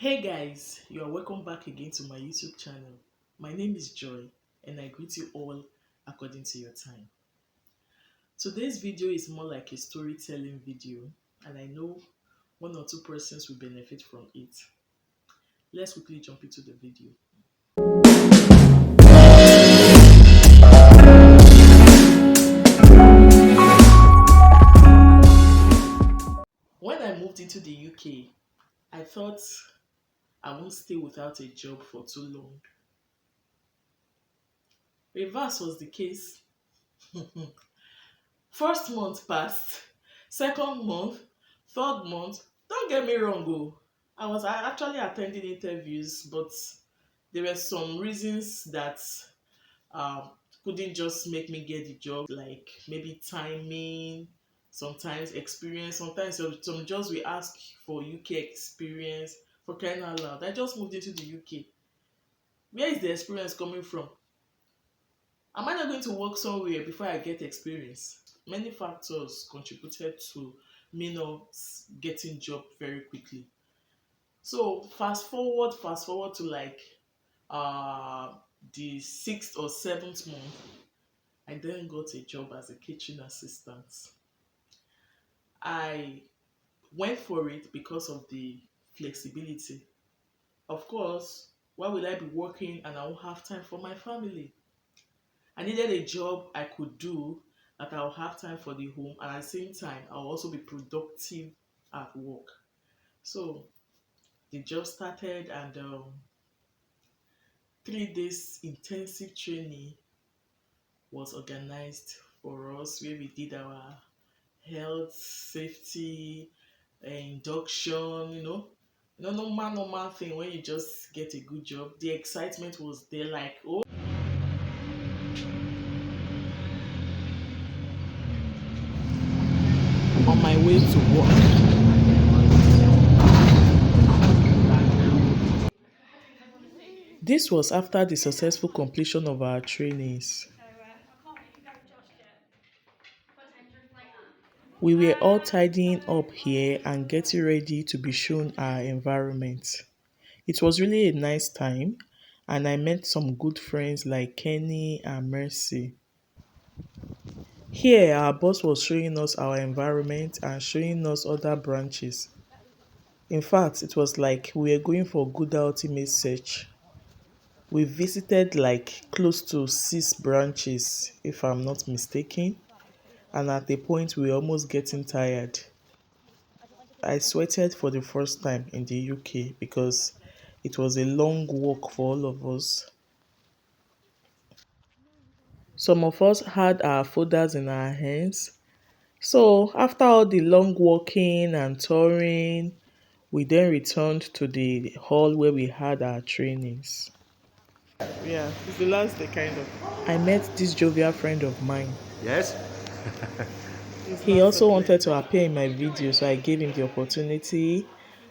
Hey guys, you are welcome back again to my YouTube channel. My name is Joy and I greet you all according to your time. Today's video is more like a storytelling video and I know one or two persons will benefit from it. Let's quickly jump into the video. When I moved into the UK, I thought I won't stay without a job for too long. Reverse was the case. First month passed, second month, third month. Don't get me wrong, I was actually attending interviews, but there were some reasons that um, couldn't just make me get the job, like maybe timing, sometimes experience, sometimes some jobs we ask for UK experience. For crying out loud, I just moved into the UK. Where is the experience coming from? Am I not going to work somewhere before I get experience? Many factors contributed to me not getting job very quickly. So fast forward to like uh the sixth or seventh month, I then got a job as a kitchen assistant. I went for it because of the flexibility. Of course, why will I be working and I won't have time for my family? I needed a job I could do that I'll have time for the home and at the same time I'll also be productive at work. So the job started and 3 days intensive training was organized for us where we did our health, safety, induction, normal thing when you just get a good job. The excitement was there, like, oh, on my way to work. This was after the successful completion of our trainings. We were all tidying up here and getting ready to be shown our environment. It was really a nice time and I met some good friends like Kenny and Mercy. Here, our boss was showing us our environment and showing us other branches. In fact, it was like we were going for good ultimate search. We visited like close to 6 branches, if I'm not mistaken, and at a point we were almost getting tired. I sweated for the first time in the UK because it was a long walk for all of us. Some of us had our folders in our hands. So after all the long walking and touring, we then returned to the hall where we had our trainings. Yeah, it's the last day kind of. I met this jovial friend of mine. Yes? He also wanted to appear in my video, so I gave him the opportunity.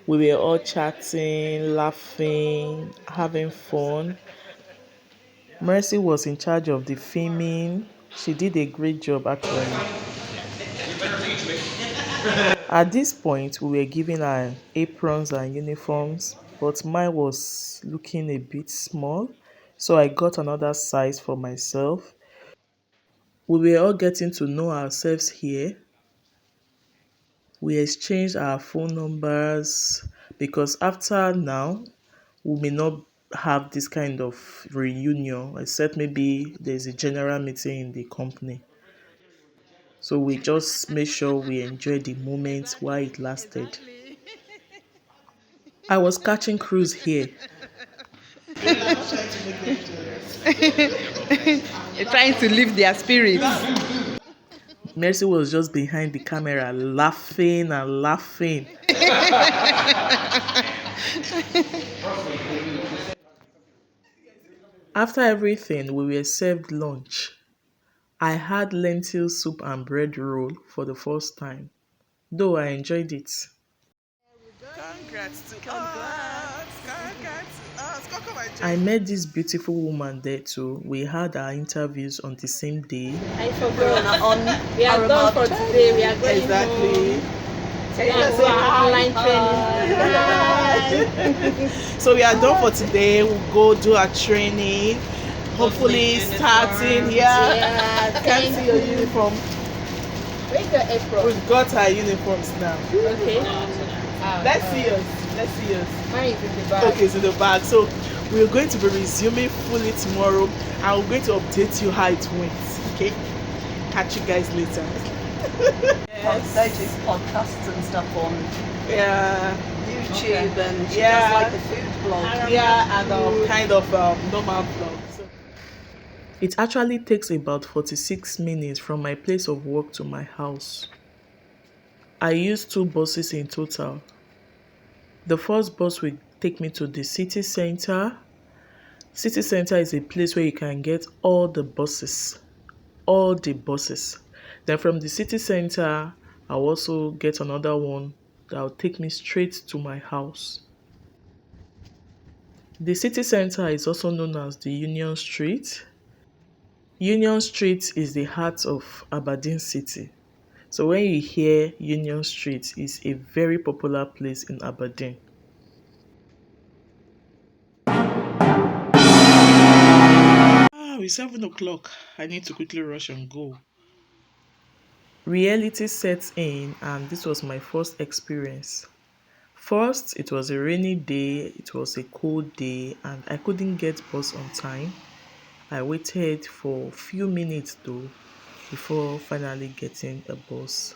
We were all chatting, laughing, having fun. Mercy was in charge of the filming. She did a great job actually. At this point, we were given our aprons and uniforms, but mine was looking a bit small, so I got another size for myself. We were all getting to know ourselves here. We exchanged our phone numbers because after now, we may not have this kind of reunion, except maybe there's a general meeting in the company. So we just made sure we enjoyed the moment while it lasted. I was catching cruise here. They're trying to lift their spirits. Mercy was just behind the camera laughing and laughing. After everything, we were served lunch. I had lentil soup and bread roll for the first time, though I enjoyed it. Congrats to us. I met this beautiful woman there too. We had our interviews on the same day. I forgot. We are done for today. We are going Exactly. home. Online training. So we are done for today. We'll go do our training. Hopefully starting here. Yeah, Can't see your uniform. Where's your apron? We've got our uniforms now. Okay. Let's see yours. Let's see yours. Mine is in the bag. Okay, it's in the bag. So we're going to be resuming fully tomorrow, and we're going to update you how it went. Okay? Catch you guys later. Notice podcasts and stuff on Yeah. YouTube, and she Yeah. does like the food blog. Yeah, and kind of normal vlog. So. It actually takes about 46 minutes from my place of work to my house. I use 2 buses in total. The first bus will take me to the city center. City center is a place where you can get all the buses. All the buses. Then from the city center, I'll also get another one that will take me straight to my house. The city center is also known as the Union Street. Union Street is the heart of Aberdeencity. So when you hear Union Street, it's a very popular place in Aberdeen. It's 7 o'clock. I need to quickly rush and go. Reality sets in, and this was my first experience. First, it was a rainy day, it was a cold day, and I couldn't get bus on time. I waited for a few minutes though before finally getting a bus.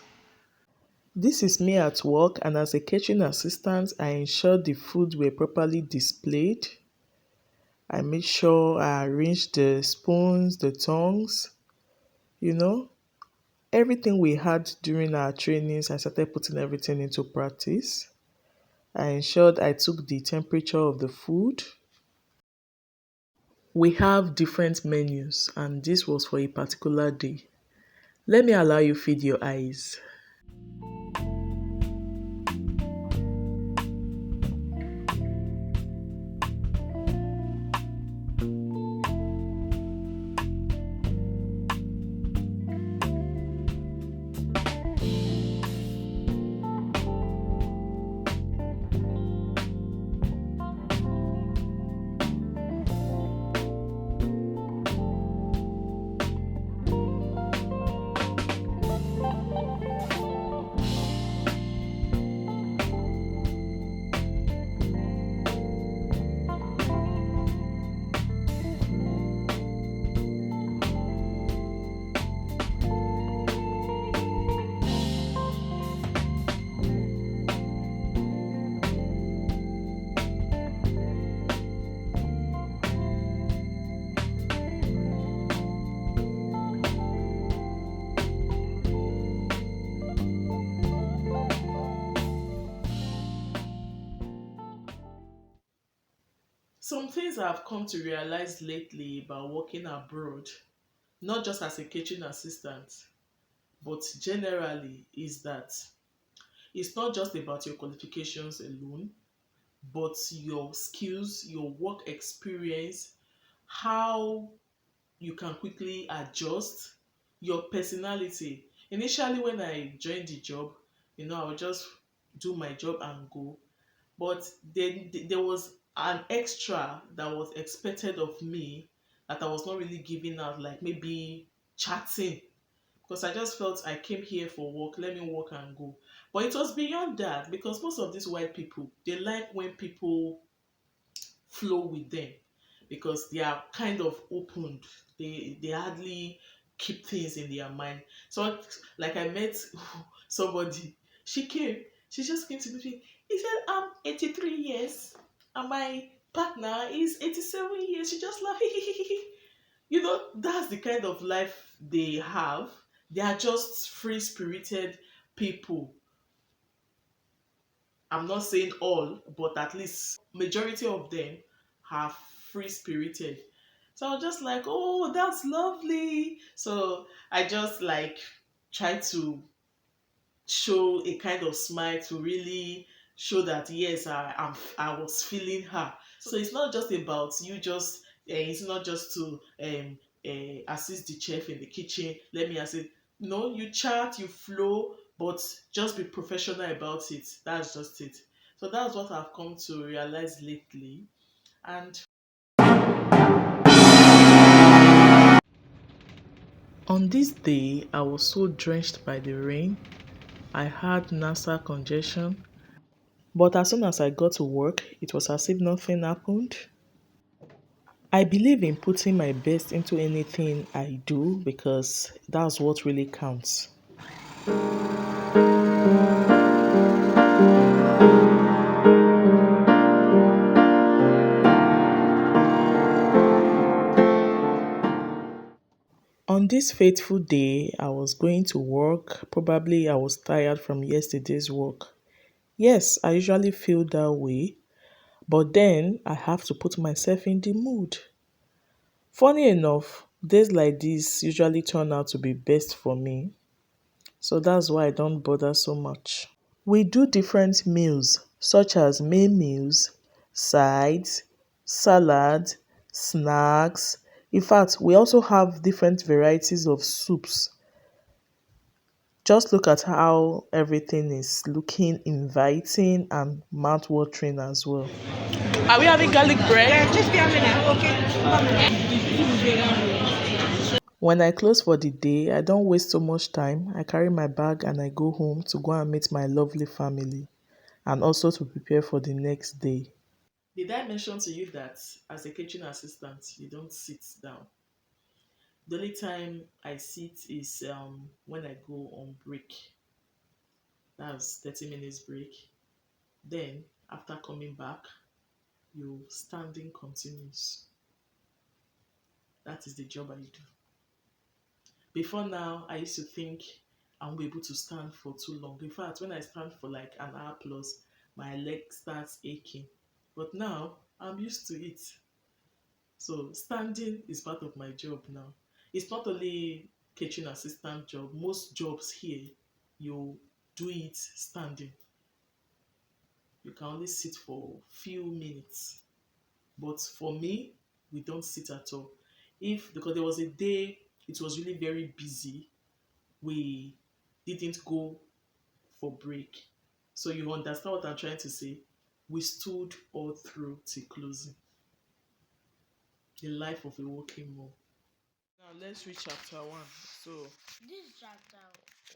This is me at work, and as a kitchen assistant, I ensured the food were properly displayed. I made sure I arranged the spoons, the tongs, you know, everything we had during our trainings. I started putting everything into practice. I ensured I took the temperature of the food. We have different menus, and this was for a particular day. Let me allow you feed your eyes. Some things I've come to realize lately about working abroad, not just as a kitchen assistant, but generally, is that it's not just about your qualifications alone, but your skills, your work experience, how you can quickly adjust, your personality. Initially, when I joined the job, I would just do my job and go. But then there was an extra that was expected of me that I was not really giving out, like maybe chatting, because I just felt I came here for work, let me work and go. But it was beyond that, because most of these white people, they like when people flow with them, because they are kind of opened. They hardly keep things in their mind. So like I met somebody, she just came to me. He said, I'm 83 years and my partner is 87 years. She just laughed. That's the kind of life they have. They are just free spirited people. I'm not saying all, but at least majority of them are free spirited. So I was just like, oh, that's lovely. So I just like try to show a kind of smile to really show that yes, I was feeling her. So it's not just about you just it's not just to assist the chef in the kitchen. Let me assist. No, you chat, you flow, but just be professional about it. That's just it. So that's what I've come to realize lately. And on this day, I was so drenched by the rain. I had nasal congestion. But as soon as I got to work, it was as if nothing happened. I believe in putting my best into anything I do because that's what really counts. On this fateful day, I was going to work. Probably I was tired from yesterday's work. Yes, I usually feel that way, but then I have to put myself in the mood. Funny enough, days like this usually turn out to be best for me, so that's why I don't bother so much. We do different meals such as main meals, sides, salad, snacks. In fact, we also have different varieties of soups. Just look at how everything is looking inviting and mouth-watering as well. Are we having garlic bread? Just be a minute, okay? When I close for the day, I don't waste so much time. I carry my bag and I go home to go and meet my lovely family and also to prepare for the next day. Did I mention to you that as a kitchen assistant, you don't sit down? The only time I sit is when I go on break. That's 30 minutes break. Then, after coming back, your standing continues. That is the job I do. Before now, I used to think I won't be able to stand for too long. In fact, when I stand for like an hour plus, my leg starts aching. But now, I'm used to it. So standing is part of my job now. It's not only kitchen assistant job. Most jobs here, you do it standing. You can only sit for few minutes. But for me, we don't sit at all. If because there was a day it was really very busy, we didn't go for break. So you understand what I'm trying to say? We stood all through till closing. The life of a working mom. Now let's read chapter 1. So This chapter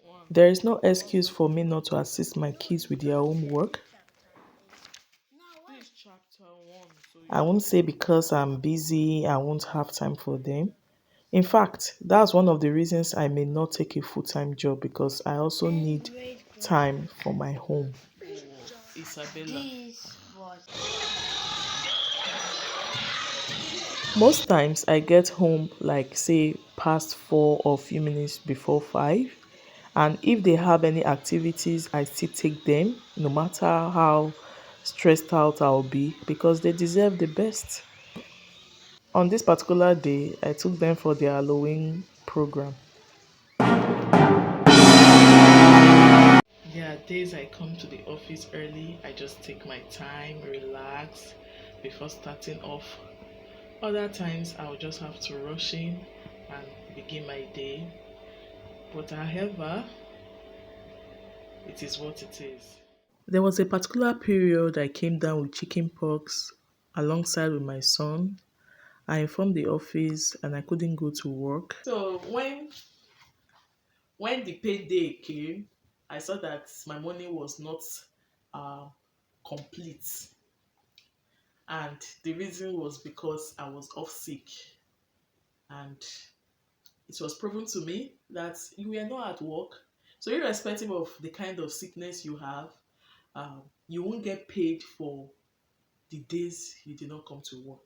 one. there is no excuse for me not to assist my kids with their homework. Now This chapter 1. So I won't say because I'm busy, I won't have time for them. In fact, that's one of the reasons I may not take a full-time job because I also need time for my home. Isabella. this was Most times I get home like say past 4 or few minutes before 5. And if they have any activities, I still take them no matter how stressed out I'll be because they deserve the best. On this particular day, I took them for their Halloween program. There are days I come to the office early, I just take my time, relax before starting off. Other times I'll just have to rush in and begin my day. But however, it is what it is. There was a particular period I came down with chicken pox alongside with my son. I informed the office and I couldn't go to work. So when the payday came, I saw that my money was not uh, complete. And the reason was because I was off sick. And it was proven to me that you were not at work. So, irrespective of the kind of sickness you have, you won't get paid for the days you did not come to work.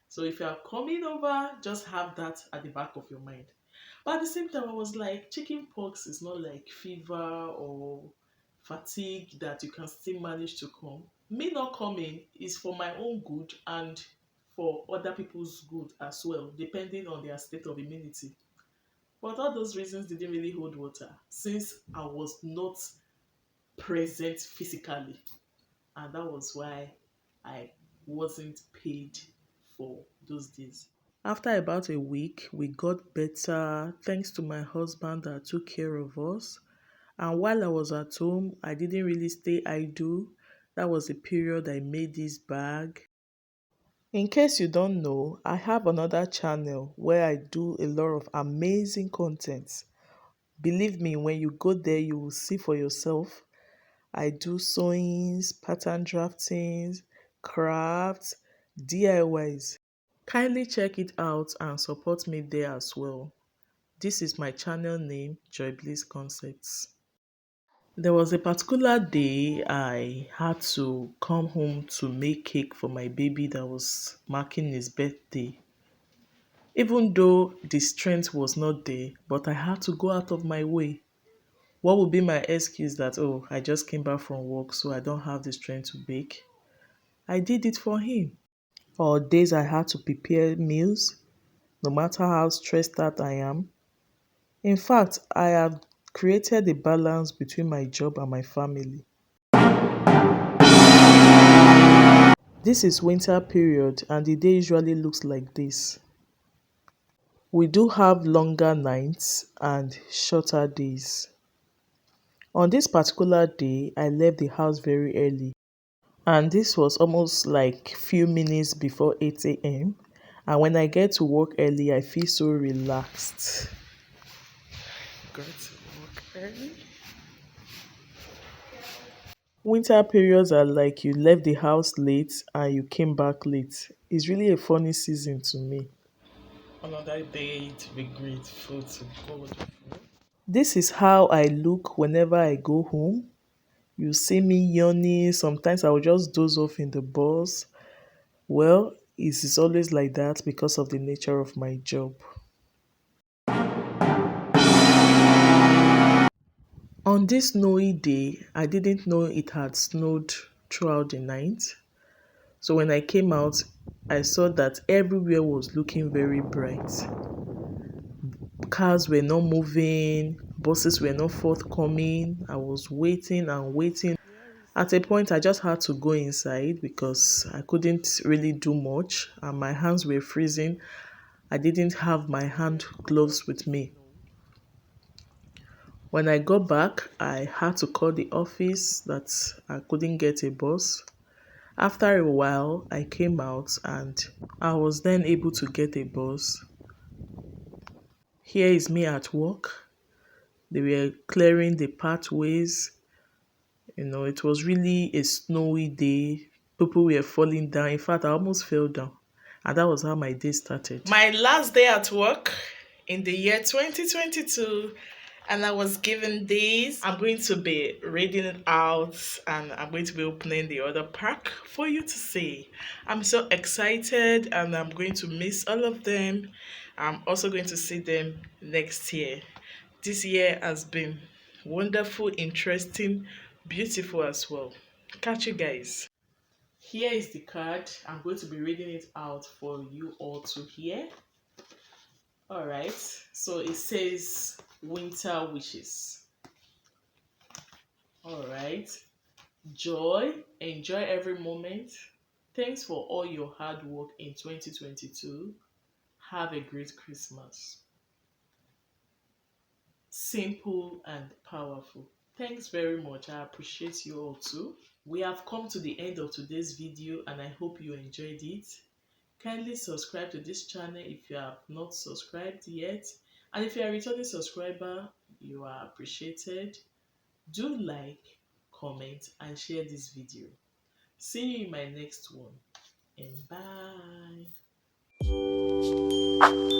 So, if you are coming over, just have that at the back of your mind. But at the same time, I was like, chicken pox is not like fever or fatigue that you can still manage to come. Me not coming is for my own good and for other people's good as well, depending on their state of immunity. But all those reasons didn't really hold water since I was not present physically. And that was why I wasn't paid for those days. After about a week, we got better thanks to my husband that took care of us. And while I was at home, I didn't really stay idle. That was the period I made this bag. In case you don't know, I have another channel where I do a lot of amazing content. Believe me, when you go there, you will see for yourself. I do sewings, pattern draftings, crafts, DIYs. Kindly check it out and support me there as well. This is my channel name, Joy Bliss Concepts. There was a particular day I had to come home to make cake for my baby that was marking his birthday. Even though the strength was not there, but I had to go out of my way. What would be my excuse that, oh, I just came back from work, so I don't have the strength to bake? I did it for him. Or days I had to prepare meals, no matter how stressed out I am. In fact, I have created a balance between my job and my family. This is winter period and the day usually looks like this. We do have longer nights and shorter days. On this particular day, I left the house very early, and this was almost like few minutes before 8 a.m. And when I get to work early, I feel so relaxed. Got to work early. Winter periods are like you left the house late and you came back late. It's really a funny season to me. Another day to be grateful to God for. This is how I look whenever I go home. You see me yawning. Sometimes I will just doze off in the bus. Well, it is always like that because of the nature of my job. On this snowy day, I didn't know it had snowed throughout the night. So when I came out, I saw that everywhere was looking very bright. Cars were not moving, buses were not forthcoming. I was waiting and waiting. At a point, I just had to go inside because I couldn't really do much and my hands were freezing. I didn't have my hand gloves with me. When I got back, I had to call the office that I couldn't get a bus. After a while, I came out and I was then able to get a bus. Here is me at work. They were clearing the pathways. It was really a snowy day. People were falling down. In fact, I almost fell down. And that was how my day started. My last day at work in the year 2022. And I was given this. I'm going to be reading it out and I'm going to be opening the other pack for you to see. I'm so excited and I'm going to miss all of them. I'm also going to see them next year. This year has been wonderful, interesting, beautiful as well. Catch you guys. Here is the card. I'm going to be reading it out for you all to hear. All right. So it says winter wishes. All right. Joy, enjoy every moment. Thanks for all your hard work in 2022. Have a great Christmas. Simple and powerful. Thanks very much. I appreciate you all too. We have come to the end of today's video and I hope you enjoyed it. Kindly subscribe to this channel if you have not subscribed yet. And if you are a returning subscriber, you are appreciated. Do like, comment, and share this video. See you in my next one, and bye.